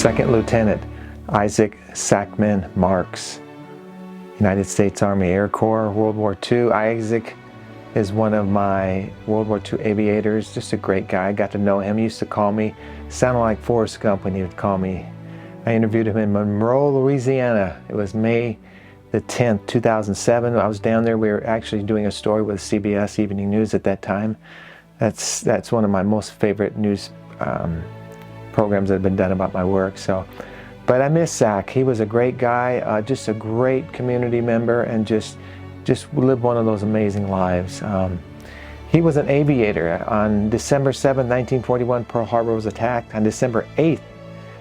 Second Lieutenant Isaac Sackman Marx, United States Army Air Corps, World War II. Isaac is one of my World War II aviators, just a great guy. I got to know him. He used to call me, sounded like Forrest Gump when he would call me. I interviewed him in Monroe, Louisiana. It was May the 10th, 2007. I was down there. We were actually doing a story with CBS Evening News at that time. That's one of my most favorite news programs that have been done about my work. But I miss Zach. He was a great guy, just a great community member, and just lived one of those amazing lives. He was an aviator. On December 7, 1941, Pearl Harbor was attacked. On December 8,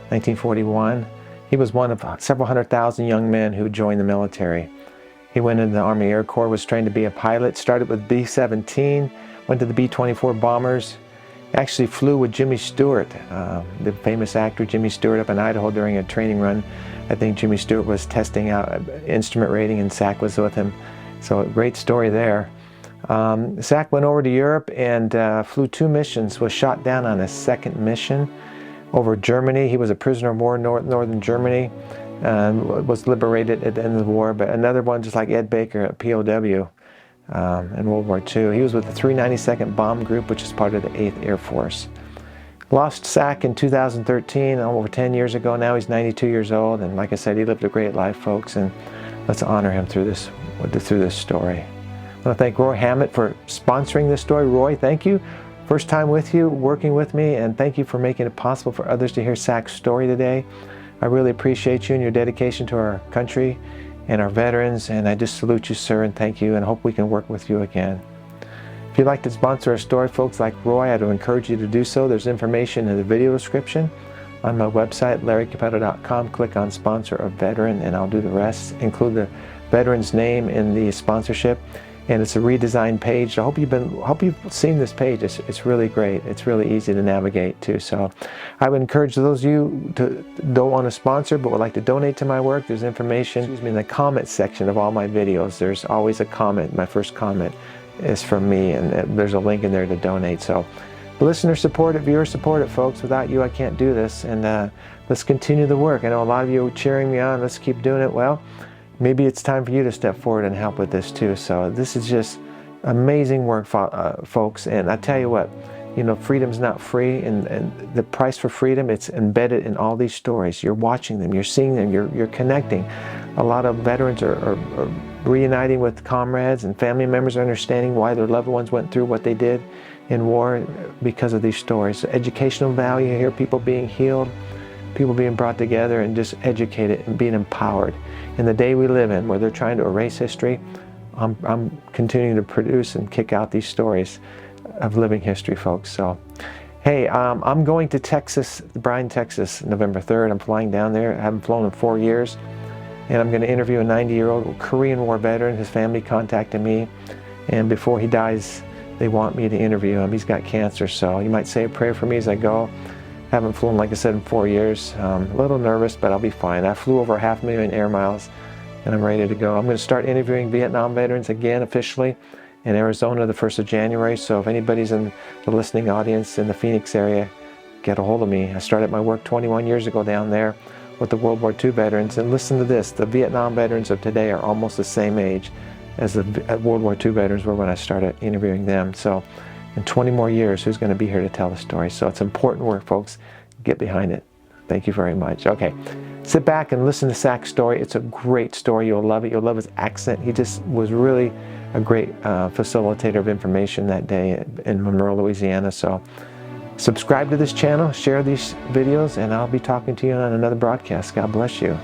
1941, he was one of several 100,000 young men who joined the military. He went into the Army Air Corps, was trained to be a pilot, started with B-17, went to the B-24 bombers, actually flew with Jimmy Stewart, the famous actor Jimmy Stewart, up in Idaho during a training run. I think Jimmy Stewart was testing out instrument rating and Zach was with him. So a great story there. Zach went over to Europe and flew 2 missions, was shot down on a second mission over Germany. He was a prisoner of war in northern Germany, was liberated at the end of the war, but another one just like Ed Baker at P.O.W. In World War II. He was with the 392nd Bomb Group, which is part of the 8th Air Force. Lost Zach in 2013, over 10 years ago. Now he's 92 years old, and like I said, he lived a great life, folks, and let's honor him through this story. I want to thank Roy Hammett for sponsoring this story. Roy, thank you. First time with you, working with me, and thank you for making it possible for others to hear Zach's story today. I really appreciate you and your dedication to our country and our veterans, and I just salute you, sir, and thank you, and hope we can work with you again. If you'd like to sponsor a story, folks like Roy, I'd encourage you to do so. There's information in the video description on my website, larrycappetta.com. Click on Sponsor a Veteran, and I'll do the rest. Include the veteran's name in the sponsorship, and it's a redesigned page. I hope you've seen this page. It's really great. It's really easy to navigate too. So I would encourage those of you who don't want to sponsor but would like to donate to my work. There's information in the comment section of all my videos. There's always a comment. My first comment is from me, and there's a link in there to donate. So listener support it, viewer support it, folks. Without you, I can't do this, and let's continue the work. I know a lot of you are cheering me on. Let's keep doing it. Well, maybe it's time for you to step forward and help with this too. So this is just amazing work, folks. And I tell you what, you know, freedom's not free, and the price for freedom, it's embedded in all these stories. You're watching them, you're seeing them, you're connecting. A lot of veterans are reuniting with comrades, and family members are understanding why their loved ones went through what they did in war because of these stories. So educational value here, people being healed, people being brought together and just educated and being empowered. In the day we live in, where they're trying to erase history, I'm continuing to produce and kick out these stories of living history, folks. So, hey, I'm going to Texas, Bryan, Texas, November 3rd. I'm flying down there. I haven't flown in 4 years. And I'm going to interview a 90-year-old Korean War veteran. His family contacted me, and before he dies, they want me to interview him. He's got cancer, so you might say a prayer for me as I go. Haven't flown, like I said, in 4 years. A little nervous, but I'll be fine. I flew over 500,000 air miles, and I'm ready to go. I'm going to start interviewing Vietnam veterans again officially in Arizona the 1st of January. So if anybody's in the listening audience in the Phoenix area, get a hold of me. I started my work 21 years ago down there with the World War II veterans. And listen to this, the Vietnam veterans of today are almost the same age as the World War II veterans were when I started interviewing them. So in 20 more years, who's going to be here to tell the story? So it's important work, folks. Get behind it. Thank you very much. Okay, sit back and listen to Zach's story. It's a great story. You'll love it. You'll love his accent. He just was really a great facilitator of information that day in Monroe, Louisiana. So subscribe to this channel, share these videos, and I'll be talking to you on another broadcast. God bless you.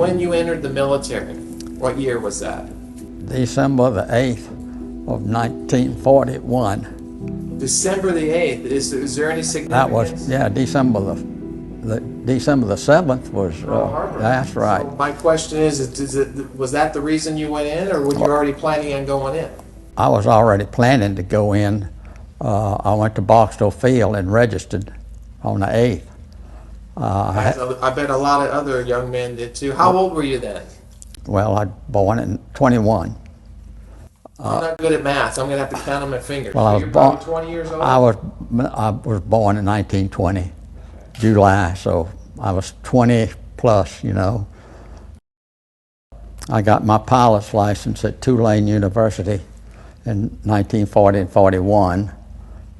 when you entered the military. What year was that? December the 8th of 1941. December the 8th. Is there any significance? That was, yeah, December the 7th was, that's right. So my question is was that the reason you went in, or were you already planning on going in? I was already planning to go in. I went to Barksdale Field and registered on the 8th. I bet a lot of other young men did too. How old were you then? Well, I was born in 21. I'm not good at math, so I'm going to have to count on my fingers. Well, So I was you're born, probably 20 years old? I was born in 1920, July, so I was 20 plus, you know. I got my pilot's license at Tulane University in 1940 and 41.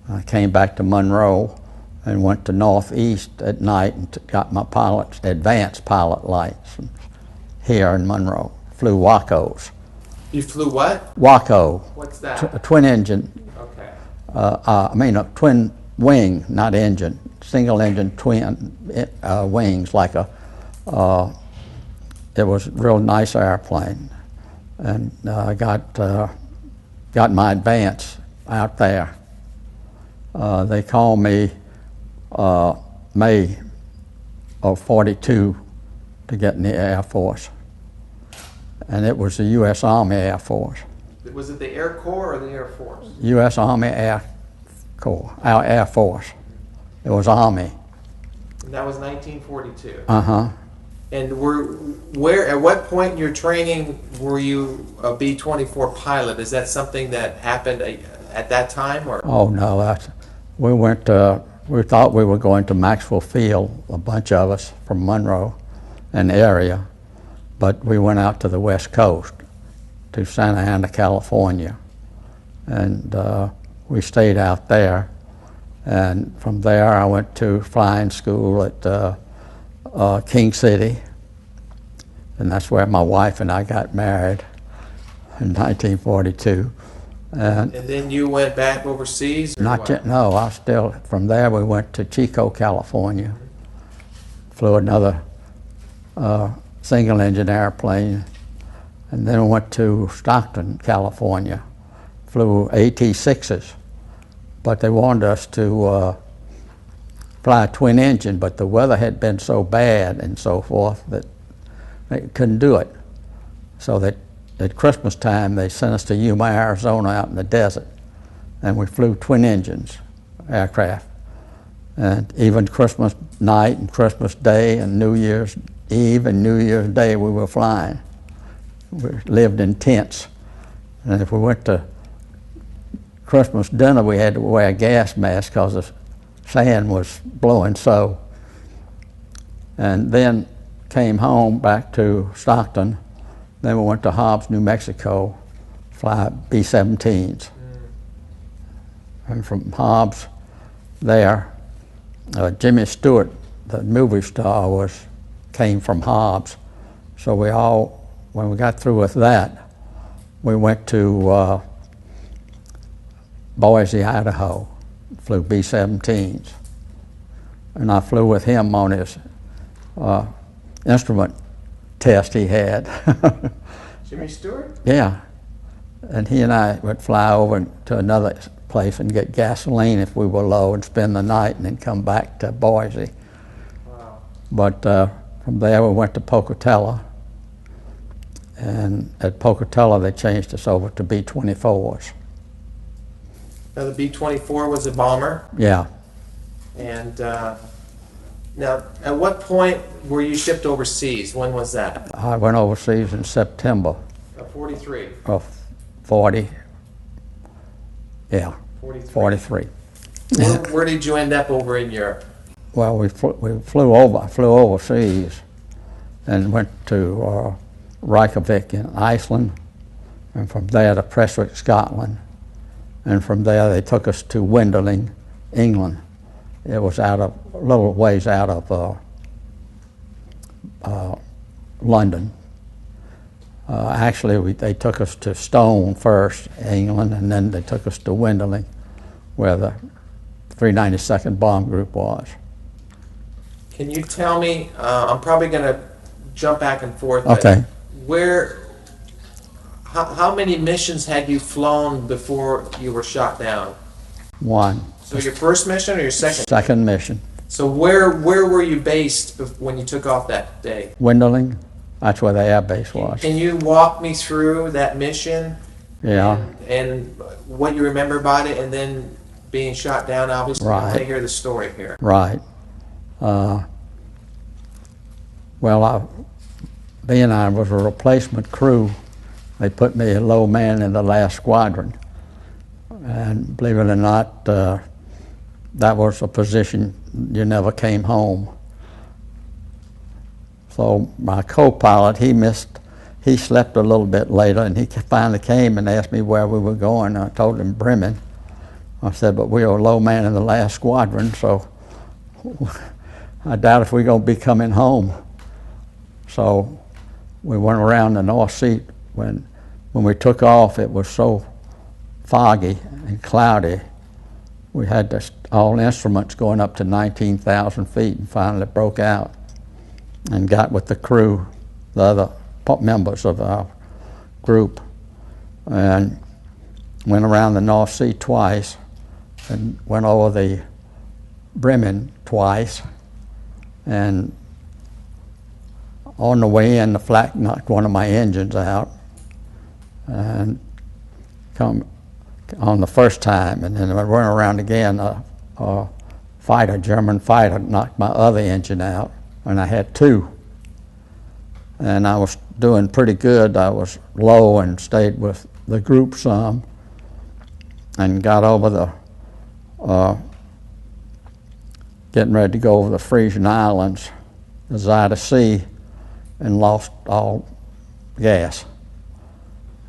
I came back to Monroe and went to Northeast at night and got my advanced pilot license here in Monroe. Flew WACOs. You flew what? WACO. What's that? A twin engine. Okay. I mean a twin wing, not engine. Single engine twin wings, like a. It was a real nice airplane, and I got my advance out there. They called me May of 42 to get in the Air Force. And it was the U.S. Army Air Force. Was it the Air Corps or the Air Force? U.S. Army Air Corps, our Air Force. It was Army. And that was 1942. Uh-huh. And at what point in your training were you a B-24 pilot? Is that something that happened at that time, or? Oh no, we thought we were going to Maxwell Field, a bunch of us from Monroe and area, but we went out to the West Coast, to Santa Ana, California, and we stayed out there. And from there I went to flying school at King City, and that's where my wife and I got married in 1942. And then you went back overseas? Not yet, no, I still, from there we went to Chico, California, flew another single engine airplane, and then went to Stockton, California, flew AT-6s, but they wanted us to fly a twin engine, but the weather had been so bad and so forth that they couldn't do it. So that at Christmas time they sent us to Yuma, Arizona, out in the desert, and we flew twin engines aircraft. And even Christmas night and Christmas Day and New Year's Eve and New Year's Day we were flying. We lived in tents, and if we went to Christmas dinner we had to wear a gas mask because the sand was blowing so. And then came home back to Stockton. Then we went to Hobbs, New Mexico, fly B-17s. And from Hobbs there, Jimmy Stewart, the movie star, came from Hobbs. So when we got through with that, we went to Boise, Idaho, flew B-17s. And I flew with him on his instrument test he had. Jimmy Stewart? Yeah. And he and I would fly over to another place and get gasoline if we were low and spend the night and then come back to Boise. Wow. But from there we went to Pocatello. And at Pocatello they changed us over to B-24s. Now the B-24 was a bomber? Yeah. And now, at what point were you shipped overseas? When was that? I went overseas in September 43. of 40. Yeah, 43. 43. Where did you end up over in Europe? Well, I flew overseas and went to Reykjavik in Iceland, and from there to Prestwick, Scotland, and from there they took us to Wenderling, England. It was a little ways out of London. Actually, they took us to Stone first, England, and then they took us to Wenderling, where the 392nd Bomb Group was. Can you tell me, I'm probably going to jump back and forth. But Okay. how many missions had you flown before you were shot down? One. So your first mission or your second? Second mission. So where were you based when you took off that day? Windling. That's where the air base was. Can you walk me through that mission? Yeah. And what you remember about it, and then being shot down, obviously. I want to Right. hear the story here. Right. Being I was a replacement crew, they put me a low man in the last squadron. And believe it or not, that was a position you never came home. So my co-pilot, he slept a little bit later, and he finally came and asked me where we were going. I told him Bremen. I said, but we were a low man in the last squadron, so I doubt if we're going to be coming home. So we went around the North Sea. When we took off, it was so foggy and cloudy. We had all instruments going up to 19,000 feet, and finally broke out and got with the crew, the other members of our group, and went around the North Sea twice and went over the Bremen twice. And on the way in, the flak knocked one of my engines out, and come on the first time, and then I went around again. A German fighter, knocked my other engine out, and I had two. And I was doing pretty good. I was low and stayed with the group some, and got over the getting ready to go over the Frisian Islands, the Zuyder Sea, and lost all gas.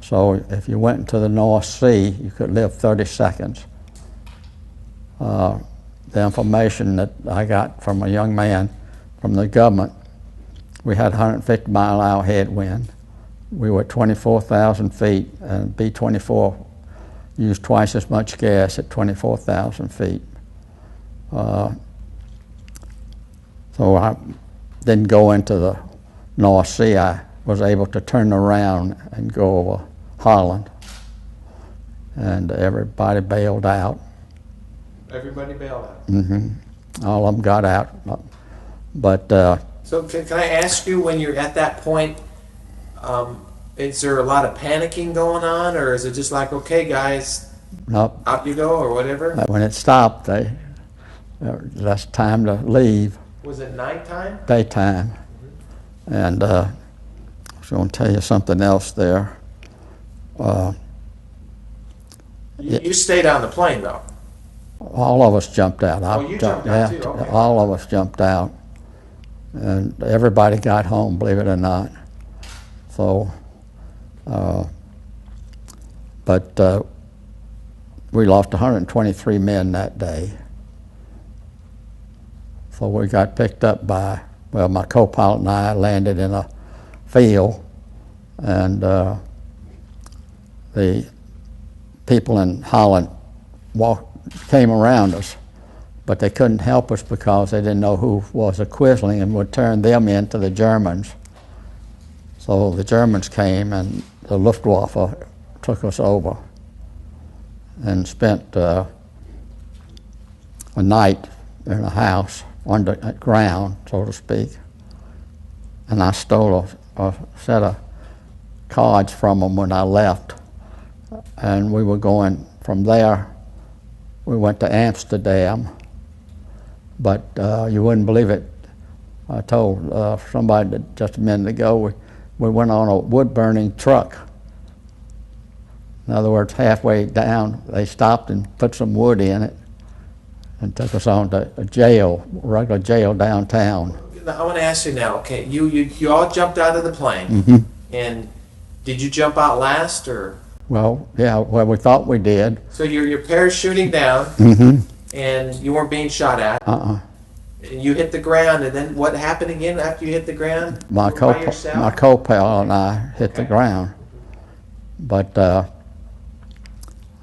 So if you went into the North Sea, you could live 30 seconds. The information that I got from a young man from the government, we had 150-mile-an-hour headwind. We were 24,000 feet, and B-24 used twice as much gas at 24,000 feet. So I didn't go into the North Sea. I was able to turn around and go over Holland, and everybody bailed out. Everybody bailed out. All of them got out, but So can I ask you, when you're at that point, is there a lot of panicking going on, or is it just like, okay, guys, nope. out you go, or whatever? When it stopped, that's time to leave. Was it nighttime? Daytime. And I was going to tell you something else there. You stayed on the plane, though. All of us jumped out. You jumped out, too? Okay. All of us jumped out. And everybody got home, believe it or not. So, but we lost 123 men that day. So we got picked up by, my co-pilot and I landed in a field, and the people in Holland came around us, but they couldn't help us because they didn't know who was a Quisling and would turn them into the Germans. So the Germans came, and the Luftwaffe took us over and spent a night in a house underground, so to speak. And I stole a set of cards from them when I left. And we were going from there. We went to Amsterdam, but you wouldn't believe it. I told somebody that just a minute ago, we went on a wood-burning truck. In other words, halfway down, they stopped and put some wood in it and took us on to a jail, regular jail downtown. I want to ask you now, okay, you all jumped out of the plane, and did you jump out last, or? Well, yeah, well, we thought we did. So you're parachuting down, and you weren't being shot at. And you hit the ground, and then what happened again after you hit the ground? My co-pilot and I hit the ground. But I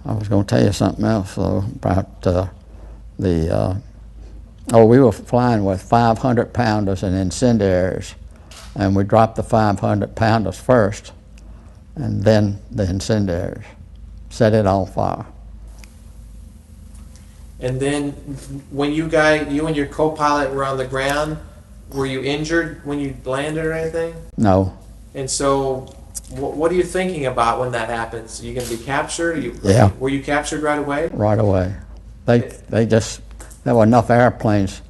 was going to tell you something else, though, about we were flying with 500-pounders and incendiaries, and we dropped the 500-pounders first, and then the incendiaries. Set it on fire. And then when you and your co-pilot were on the ground, were you injured when you landed or anything? No. And so what are you thinking about when that happens? Are you going to be captured? Yeah. Were you captured right away? Right away. There were enough airplanes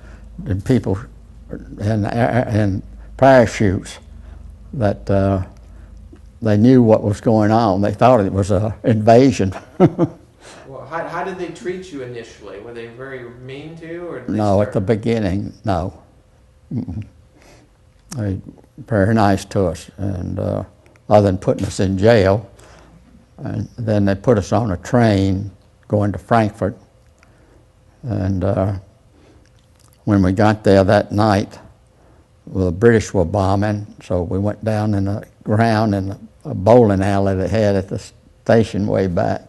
and people and parachutes that they knew what was going on. They thought it was an invasion. Well, how did they treat you initially? Were they very mean to you? Or No, at the beginning, no. They were very nice to us, and other than putting us in jail, and then they put us on a train going to Frankfurt. And when we got there that night, well, the British were bombing, so we went down in the ground in a bowling alley they had at the station way back.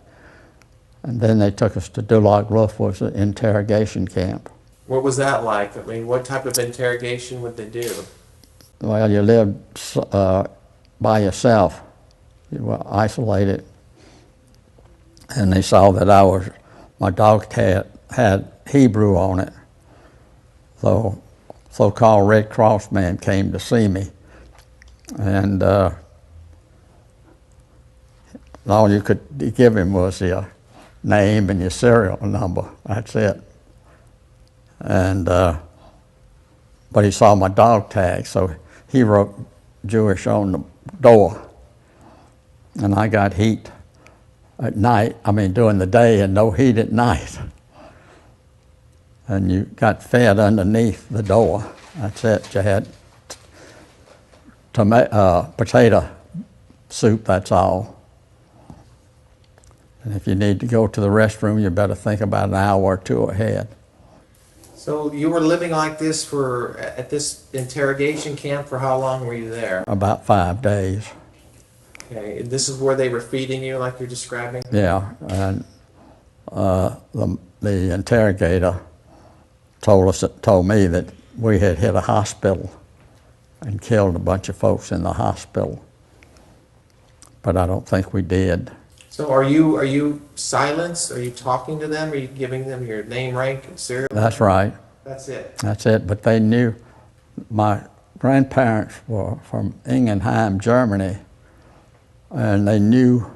And then they took us to Dulag Luft, was an interrogation camp. What was that like? I mean, what type of interrogation would they do? Well, you lived by yourself. You were isolated. And they saw that my dog tag had Hebrew on it. So so-called Red Cross man came to see me. And all you could give him was your name and your serial number. That's it. And but he saw my dog tag, so he wrote Jewish on the door. And I got heat at night, during the day, and no heat at night. And you got fed underneath the door. That's it. You had potato soup, that's all. And if you need to go to the restroom, you better think about an hour or two ahead. So you were living like this at this interrogation camp for how long were you there? About 5 days. Okay, and this is where they were feeding you like you're describing? Yeah, and the interrogator told me that we had hit a hospital and killed a bunch of folks in the hospital, but I don't think we did. So are you silenced? Are you talking to them? Are you giving them your name, rank, and serial number? That's right. That's it. That's it. But they knew. My grandparents were from Ingenheim, Germany, and they knew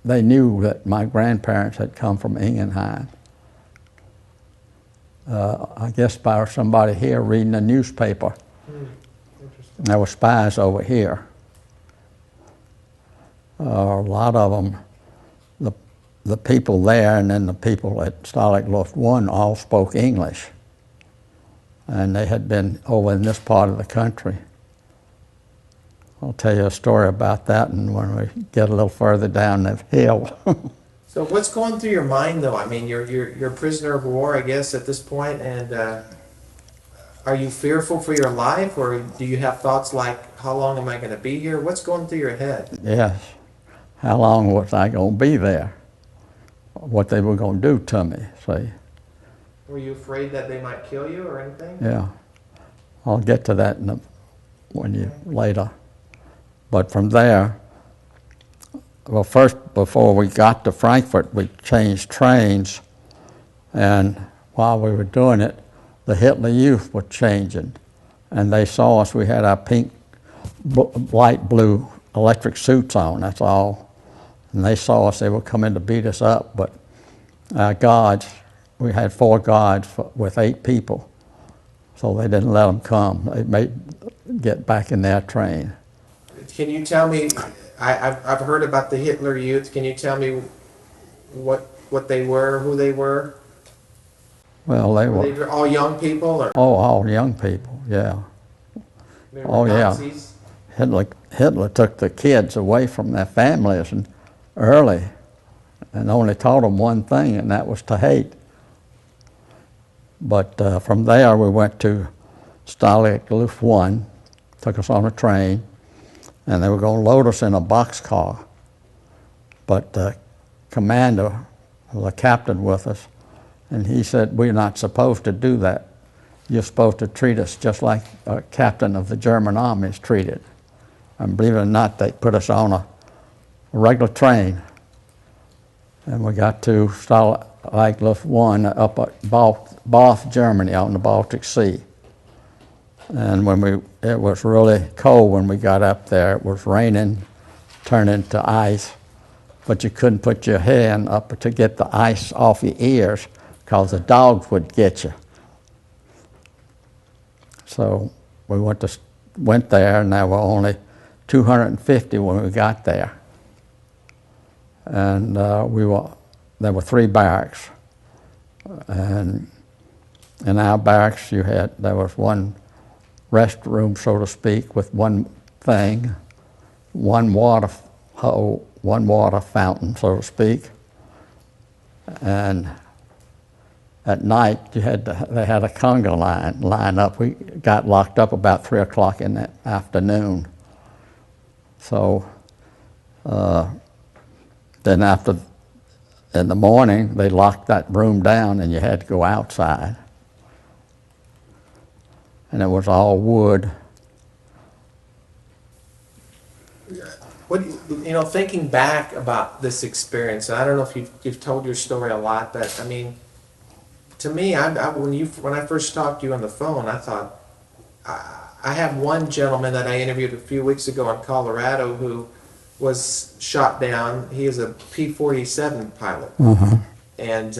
that my grandparents had come from Ingenheim. I guess by somebody here reading the newspaper. Interesting. There were spies over here. A lot of them, the people there and then the people at Stalag Luft 1 all spoke English. And they had been over in this part of the country. I'll tell you a story about that and when we get a little further down the hill. So what's going through your mind, though? I mean, you're a prisoner of war, I guess, at this point, and are you fearful for your life, or do you have thoughts like, how long am I going to be here? What's going through your head? Yes. How long was I going to be there? What they were going to do to me, see. Were you afraid that they might kill you or anything? Yeah. I'll get to that later. But from there, well, first, before we got to Frankfurt, we changed trains, and while we were doing it, the Hitler Youth were changing, and they saw us. We had our pink, light blue electric suits on, that's all, and they saw us. They were coming to beat us up, but our guards, we had 4 guards with 8 people, so they didn't let them come. They made get back in their train. Can you tell me, I've heard about the Hitler Youth. Can you tell me what they were, who they were? Well, they Were they all young people? Or? Oh, all young people, yeah. They were Nazis? Yeah. Hitler took the kids away from their families early and only taught them one thing, and that was to hate. But from there, we went to Stalag Luft 1, took us on a train, and they were going to load us in a boxcar. But the commander, the captain with us, and he said, we're not supposed to do that. you're supposed to treat us just like a captain of the German army is treated. And believe it or not, they put us on a regular train. And we got to Stalag 1 up at Bath, Germany, out in the Baltic Sea. And it was really cold when we got up there. It was raining, turning to ice, but you couldn't put your hand up to get the ice off your ears because the dogs would get you. So we went there, and there were only 250 when we got there. And there were 3 barracks. And in our barracks, there was one restroom, so to speak, with one thing, one water hole, one water fountain, so to speak. And at night, they had a conga line up. We got locked up about 3 o'clock in the afternoon. So then in the morning, they locked that room down and you had to go outside. And it was all wood. Thinking back about this experience, and I don't know if you've told your story a lot, but I mean, to me, when I first talked to you on the phone, I thought, I have one gentleman that I interviewed a few weeks ago in Colorado who was shot down. He is a P-47 pilot. And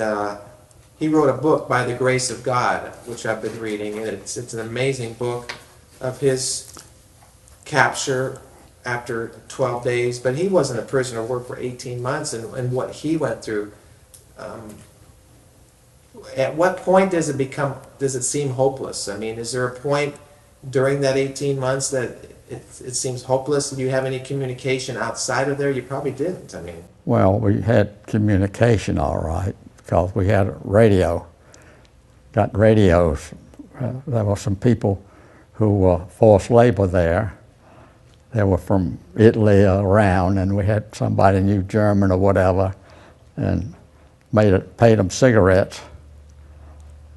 he wrote a book, By the Grace of God, which I've been reading, and it's an amazing book of his capture after 12 days. But he wasn't a prisoner of war for 18 months, and what he went through. At what point does it seem hopeless? I mean, is there a point during that 18 months that it seems hopeless? Do you have any communication outside of there? You probably didn't, I mean. Well, we had communication all right, because we had radio, got radios. There were some people who were forced labor there. They were from Italy around, and we had somebody knew German or whatever, and paid them cigarettes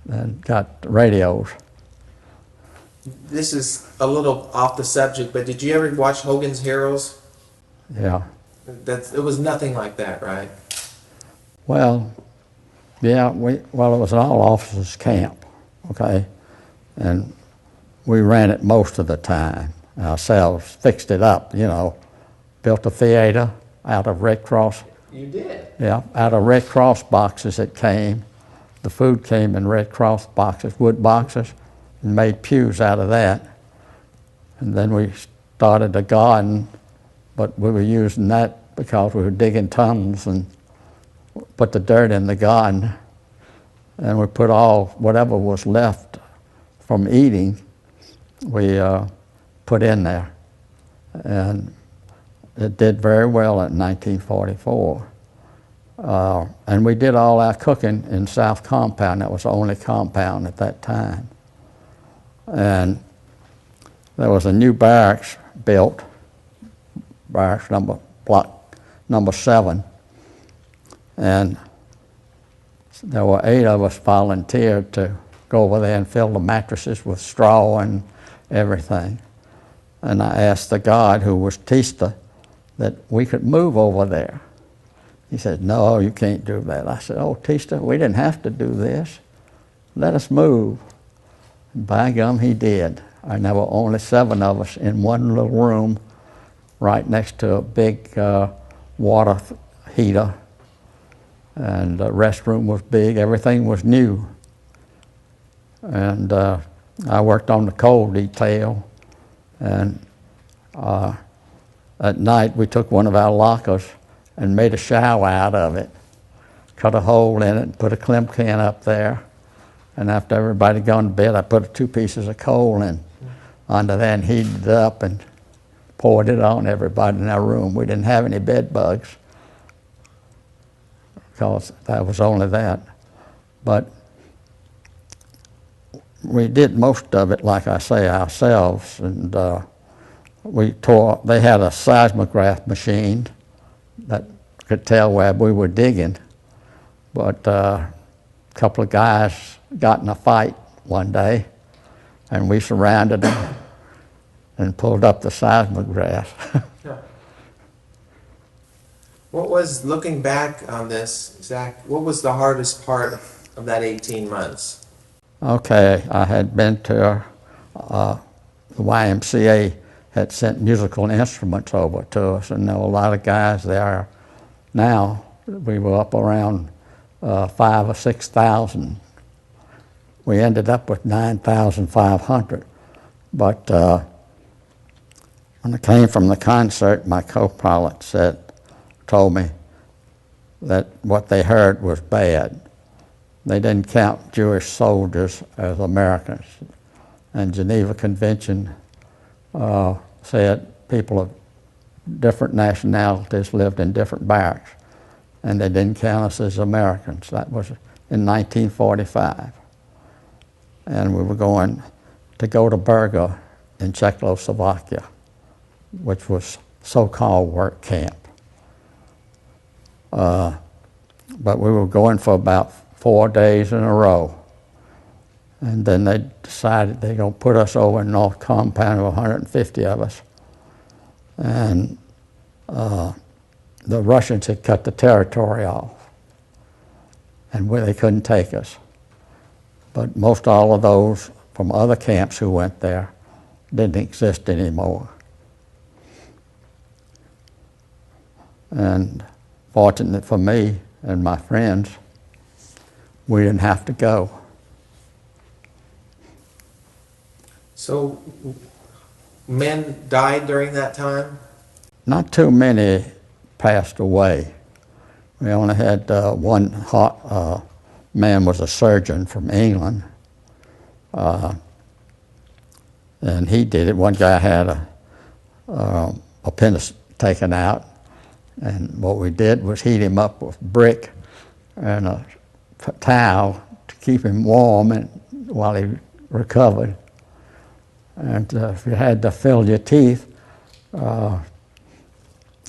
and got radios. This is a little off the subject, but did you ever watch Hogan's Heroes? Yeah. It was nothing like that, right? Well, yeah, it was an all-officers camp, okay? And we ran it most of the time ourselves, fixed it up, built a theater out of Red Cross. You did? Yeah, out of Red Cross boxes it came. The food came in Red Cross boxes, wood boxes, and made pews out of that. And then we started a garden, but we were using that because we were digging tunnels and put the dirt in the garden. And we put whatever was left from eating, we put in there. And it did very well in 1944. And we did all our cooking in South Compound. That was the only compound at that time. And there was a new barracks built, block number 7. And there were 8 of us volunteered to go over there and fill the mattresses with straw and everything. And I asked the guard, who was Tista, that we could move over there. He said, "No, you can't do that." I said, "Oh, Tista, we didn't have to do this. Let us move." And by gum, he did. And there were only 7 of us in one little room right next to a big water heater. And the restroom was big. Everything was new. And I worked on the coal detail. And at night, we took one of our lockers and made a shower out of it, cut a hole in it, and put a clim can up there. And after everybody gone to bed, I put 2 pieces of coal in under there and heated it up and poured it on everybody in our room. We didn't have any bed bugs because that was only that. But we did most of it, like I say, ourselves. And they had a seismograph machine that could tell where we were digging. But a couple of guys got in a fight one day, and we surrounded them and pulled up the seismograph. Yeah. What was, looking back on this, Zach, what was the hardest part of that 18 months? Okay, I had been to, the YMCA had sent musical instruments over to us, and there were a lot of guys there. Now, we were up around 5,000 or 6,000. We ended up with 9,500. But when I came from the concert, my co-pilot told me that what they heard was bad. They didn't count Jewish soldiers as Americans. And Geneva Convention said people of different nationalities lived in different barracks, and they didn't count us as Americans. That was in 1945. And we were going to go to Berga in Czechoslovakia, which was so-called work camp. But we were going for about 4 days in a row. And then they decided they're going to put us over in North Compound, of 150 of us. And the Russians had cut the territory off, and they couldn't take us. But most all of those from other camps who went there didn't exist anymore. And fortunate for me and my friends, we didn't have to go. So, men died during that time? Not too many passed away. We only had one man was a surgeon from England, and he did it. One guy had a appendix taken out, and what we did was heat him up with brick and a towel to keep him warm while he recovered. And if you had to fill your teeth, there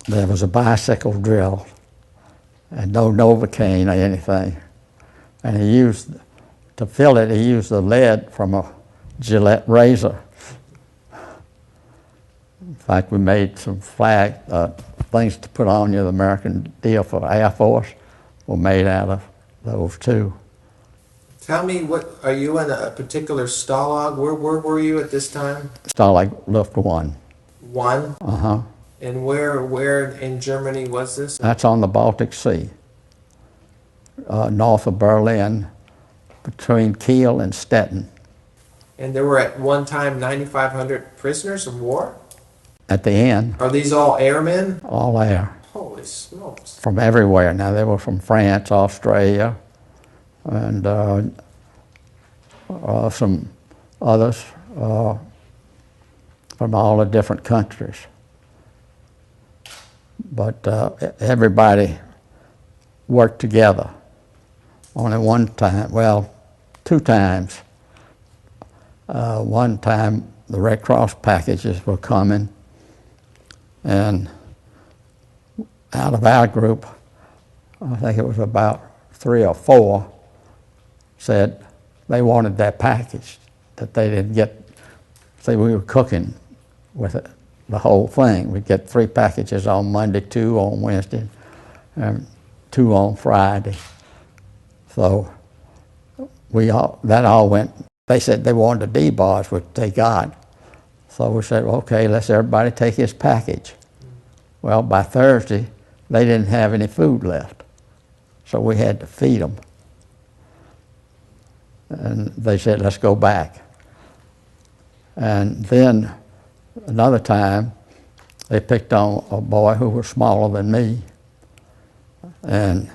was a bicycle drill and no Novocaine or anything. And to fill it, he used the lead from a Gillette razor. In fact, we made some things to put on you. The American deal for Air Force were made out of those too. Tell me, are you in a particular Stalag? Where were you at this time? Stalag Luft 1. 1? Uh-huh. And where in Germany was this? That's on the Baltic Sea, north of Berlin, between Kiel and Stettin. And there were at one time 9,500 prisoners of war? At the end. Are these all airmen? All air. Holy smokes. From everywhere. Now, they were from France, Australia, and some others from all the different countries. But everybody worked together. Only one time, well, 2 times. One time the Red Cross packages were coming, and out of our group, I think it was about 3 or 4, said they wanted that package, that they didn't get. See, we were cooking with it, the whole thing. We'd get 3 packages on Monday, 2 on Wednesday, and 2 on Friday. So that all went. They said they wanted the D-bars, which they got. So we said, okay, let's everybody take his package. Well, by Thursday, they didn't have any food left. So we had to feed them. And they said, let's go back. And then another time, they picked on a boy who was smaller than me. And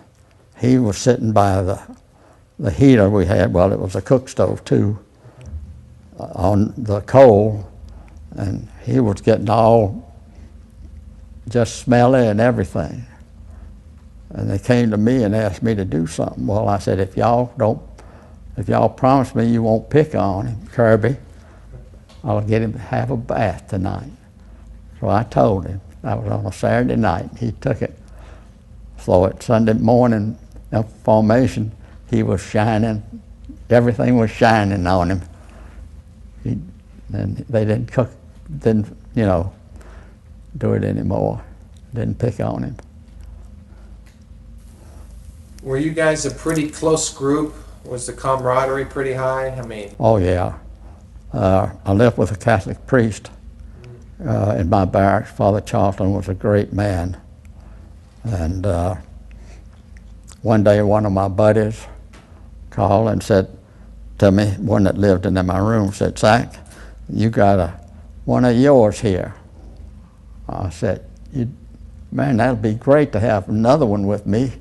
he was sitting by the heater we had, well, it was a cook stove too, on the coal, and he was getting all just smelly and everything. And they came to me and asked me to do something. Well, I said, if y'all promise me you won't pick on him, Kirby, I'll get him to have a bath tonight. So I told him. That was on a Saturday night. He took it. So at Sunday morning, formation, he was shining. Everything was shining on him. And they didn't cook, didn't, you know, do it anymore. Didn't pick on him. Were you guys a pretty close group? Was the camaraderie pretty high? I mean, Oh yeah. I lived with a Catholic priest in my barracks. Father Charlton was a great man. And one day one of my buddies called and said to me, one that lived in my room, said, "Sack, you got one of yours here." I said, "Man, that'd be great to have another one with me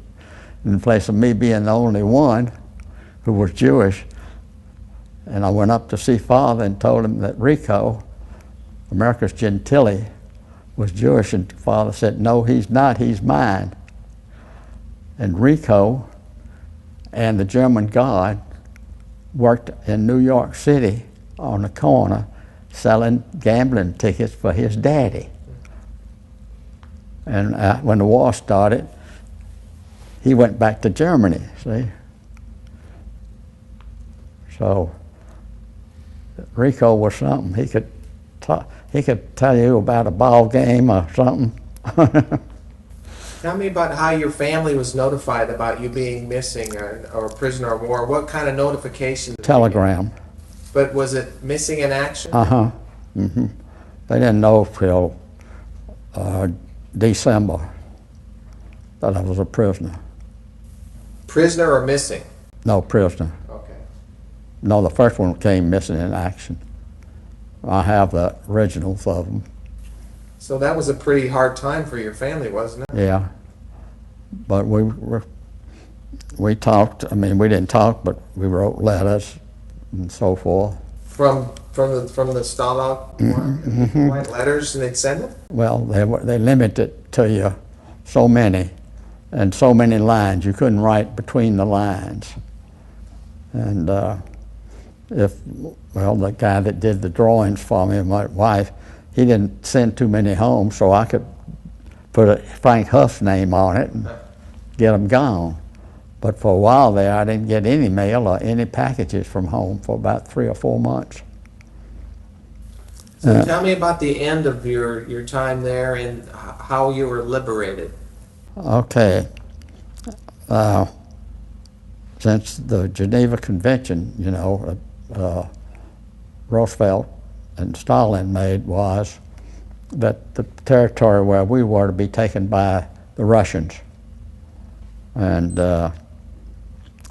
in place of me being the only one who was Jewish." And I went up to see Father and told him that Rico, Americus Gentili, was Jewish, and Father said, "No, he's not, he's mine." And Rico and the German God worked in New York City on the corner selling gambling tickets for his daddy. And when the war started, he went back to Germany, see? So Rico was something. He could tell you about a ball game or something. tell me about how your family was notified about you being missing or a prisoner of war. What kind of notification? Telegram. But was it missing in action? Uh-huh. Mm-hmm. They didn't know till December that I was a prisoner. Prisoner or missing? No, prisoner. Okay. No, the first one came missing in action. I have the originals of them. So that was a pretty hard time for your family, wasn't it? Yeah. But we talked. I mean, we didn't talk, but we wrote letters and so forth. From the Stalag Mm-hmm. write letters and they'd send them? Well, they limited it to you so many and so many lines. You couldn't write between the lines. And the guy that did the drawings for me, my wife, he didn't send too many home, so I could put Frank Huff's name on it and get them gone. But for a while there, I didn't get any mail or any packages from home for about 3 or 4 months. So tell me about the end of your time there and how you were liberated. Okay. Since the Geneva Convention, you know, Roosevelt and Stalin made was that the territory where we were to be taken by the Russians. And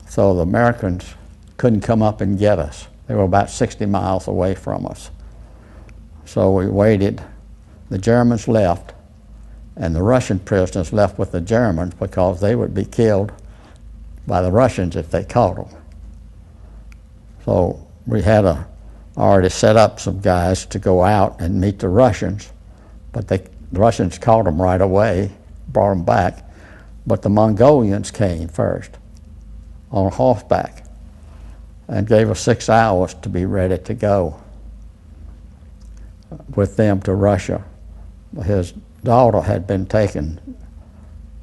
so the Americans couldn't come up and get us. They were about 60 miles away from us. So we waited. The Germans left, and the Russian prisoners left with the Germans because they would be killed by the Russians if they caught them. So we had already set up some guys to go out and meet the Russians, but the Russians caught them right away, brought them back. But the Mongolians came first on horseback and gave us 6 hours to be ready to go with them to Russia. His daughter had been taken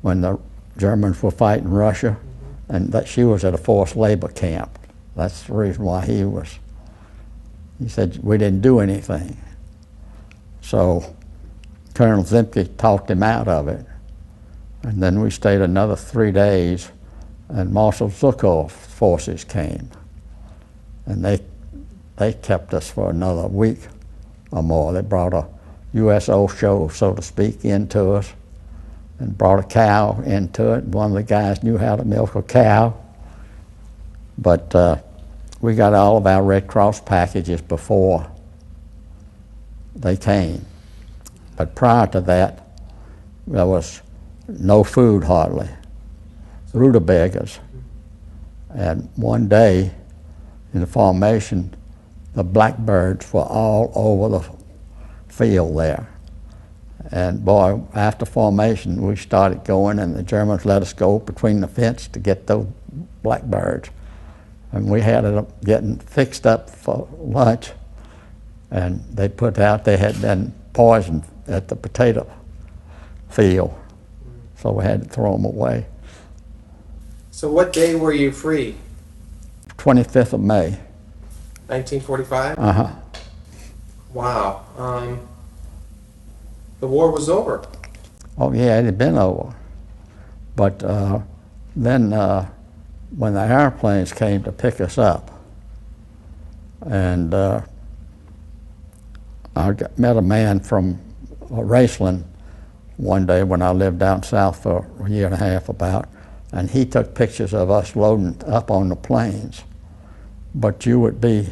when the Germans were fighting Russia, and that she was at a forced labor camp. That's the reason why he said we didn't do anything. So Colonel Zemke talked him out of it. And then we stayed another 3 days, and Marshal Zhukov's forces came. And they kept us for another week or more. They brought a USO show, so to speak, into us and brought a cow into it. One of the guys knew how to milk a cow. But we got all of our Red Cross packages before they came. But prior to that, there was no food hardly, rutabagas. And one day in the formation, the blackbirds were all over the field there. And boy, after formation, we started going, and the Germans let us go between the fence to get those blackbirds. And we had it getting fixed up for lunch, and they put out, they had been poisoned at the potato field. So we had to throw them away. So what day were you free? 25th of May. 1945? Uh-huh. Wow. The war was over. Oh yeah, it had been over. But then when the airplanes came to pick us up, and met a man from Raceland one day when I lived down south for a year and a half about, and he took pictures of us loading up on the planes. But you would be,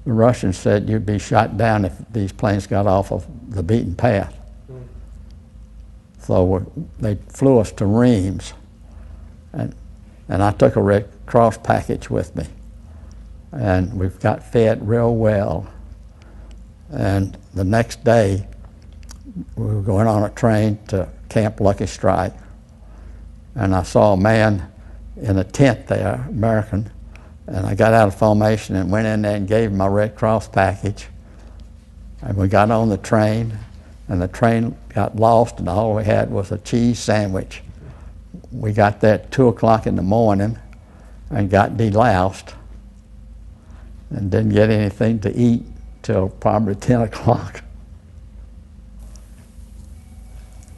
the Russians said you'd be shot down if these planes got off of the beaten path. So they flew us to Reims, and I took a Red Cross package with me, and we got fed real well. And the next day, we were going on a train to Camp Lucky Strike, and I saw a man in a tent there, American, and I got out of formation and went in there and gave him my Red Cross package. And we got on the train, and the train got lost, and all we had was a cheese sandwich. We got there at 2 o'clock in the morning and got deloused and didn't get anything to eat till probably 10 o'clock.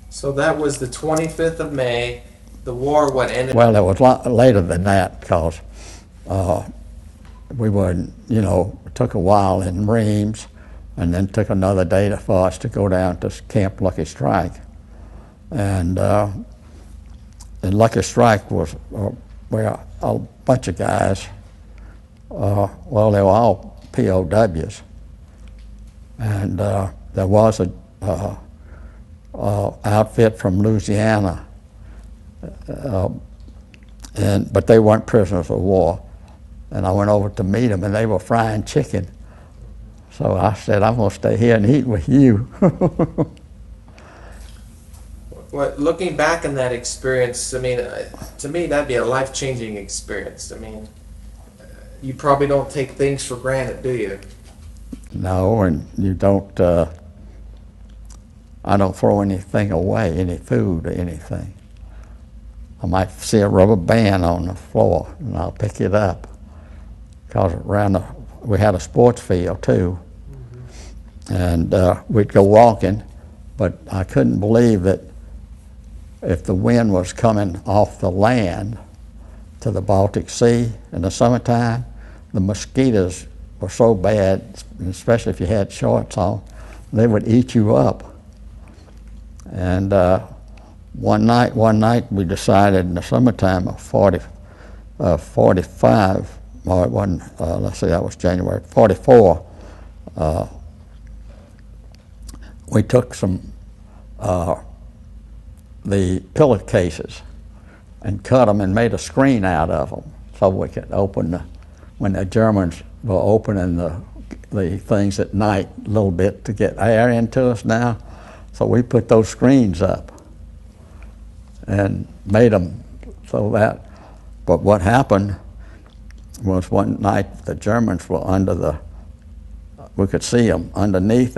So that was the 25th of May. The war, what ended? Well, it was a lot later than that because we were, it took a while in Reims, and then took another day for us to go down to Camp Lucky Strike. And Lucky Strike was where a bunch of guys, well, they were all P.O.Ws. And there was a outfit from Louisiana, but they weren't prisoners of war. And I went over to meet them, and they were frying chicken. So I said, I'm going to stay here and eat with you. Well, looking back on that experience, I mean, to me, that'd be a life-changing experience. I mean, you probably don't take things for granted, do you? No, and you don't, I don't throw anything away, any food or anything. I might see a rubber band on the floor, and I'll pick it up. Because we had a sports field too. And we'd go walking, but I couldn't believe that if the wind was coming off the land to the Baltic Sea in the summertime, the mosquitoes were so bad, especially if you had shorts on, they would eat you up. And one night we decided in the summertime of 45, well, it wasn't, let's see, that was January, 44, we took some, the pillowcases and cut them and made a screen out of them so we could open when the Germans were opening the things at night a little bit to get air into us now. So we put those screens up and made them so that, but what happened was one night the Germans were we could see them underneath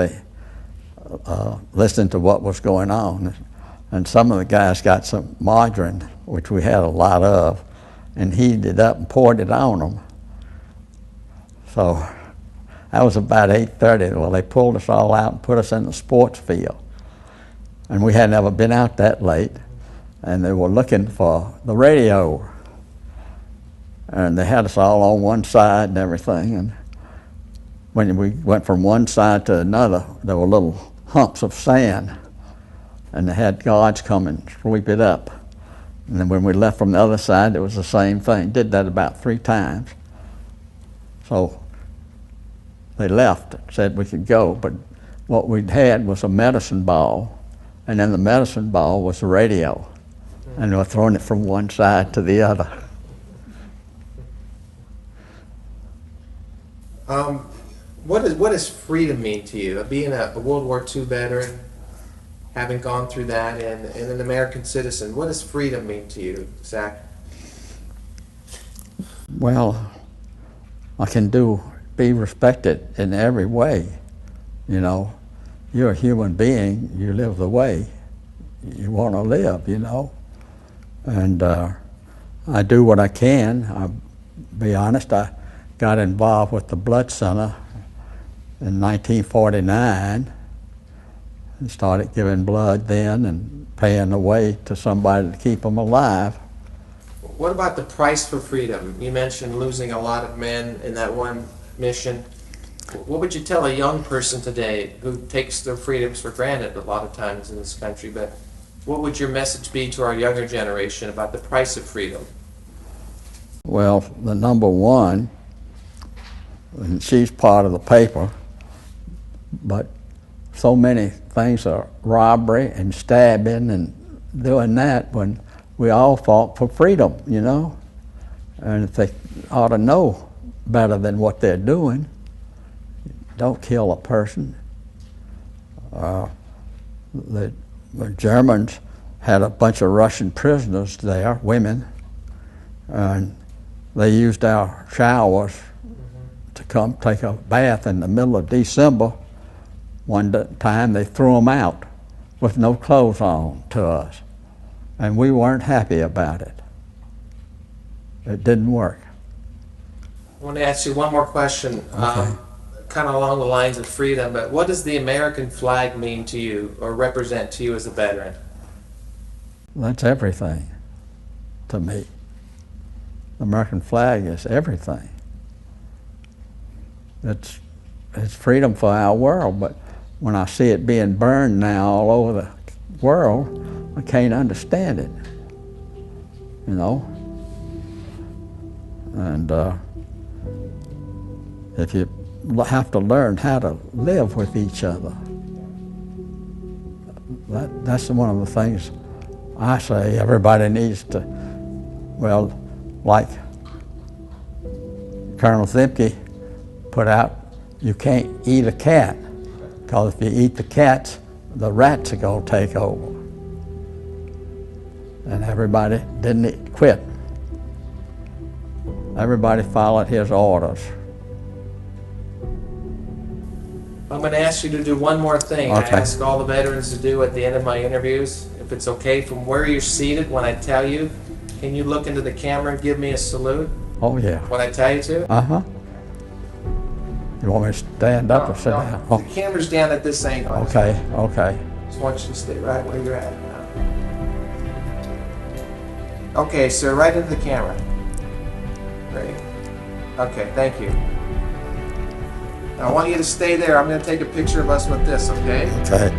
listening to what was going on. And some of the guys got some margarine, which we had a lot of, and heated it up and poured it on them. So that was about 8:30. Well, they pulled us all out and put us in the sports field. And we had never been out that late, and they were looking for the radio. And they had us all on one side and everything. And when we went from one side to another, there were little humps of sand, and they had guards come and sweep it up. And then when we left from the other side, it was the same thing. Did that about 3 times. So they left, said we could go, but what we'd had was a medicine ball, and in the medicine ball was a radio, and they were throwing it from one side to the other. What does freedom mean to you? Being a World War II veteran, having gone through that, and an American citizen, what does freedom mean to you, Zach? Well, I can be respected in every way. You're a human being, you live the way you want to live, And I do what I can. I'll be honest, I got involved with the Blood Center in 1949 and started giving blood then and paying the way to somebody to keep them alive. What about the price for freedom? You mentioned losing a lot of men in that one mission. What would you tell a young person today who takes their freedoms for granted a lot of times in this country, but what would your message be to our younger generation about the price of freedom? Well, the number one, and she's part of the paper, but so many things are robbery and stabbing and doing that when we all fought for freedom, you know? And if they ought to know better than what they're doing, don't kill a person. The Germans had a bunch of Russian prisoners there, women, and they used our showers to come take a bath in the middle of December. One time they threw them out with no clothes on to us, and we weren't happy about it. It didn't work. I want to ask you one more question, Okay. kind of along the lines of freedom, but what does the American flag mean to you or represent to you as a veteran? That's everything to me. The American flag is everything. It's freedom for our world, but when I see it being burned now all over the world, I can't understand it, you know? And if you have to learn how to live with each other, that's one of the things I say everybody needs to, well, like Colonel Zimke put out, you can't eat a cat, because if you eat the cats, the rats are going to take over. And everybody didn't quit. Everybody followed his orders. I'm going to ask you to do one more thing. Okay. I ask all the veterans to do at the end of my interviews. If it's okay, from where you're seated, when I tell you, can you look into the camera and give me a salute Oh, yeah. when I tell you to? Uh-huh. You want me to stand up or sit down? The camera's down at this angle. Okay, okay. Just want you to stay right where you're at now. Okay, sir, right into the camera. Great. Okay, thank you. Now, I want you to stay there. I'm going to take a picture of us with this, okay? Okay.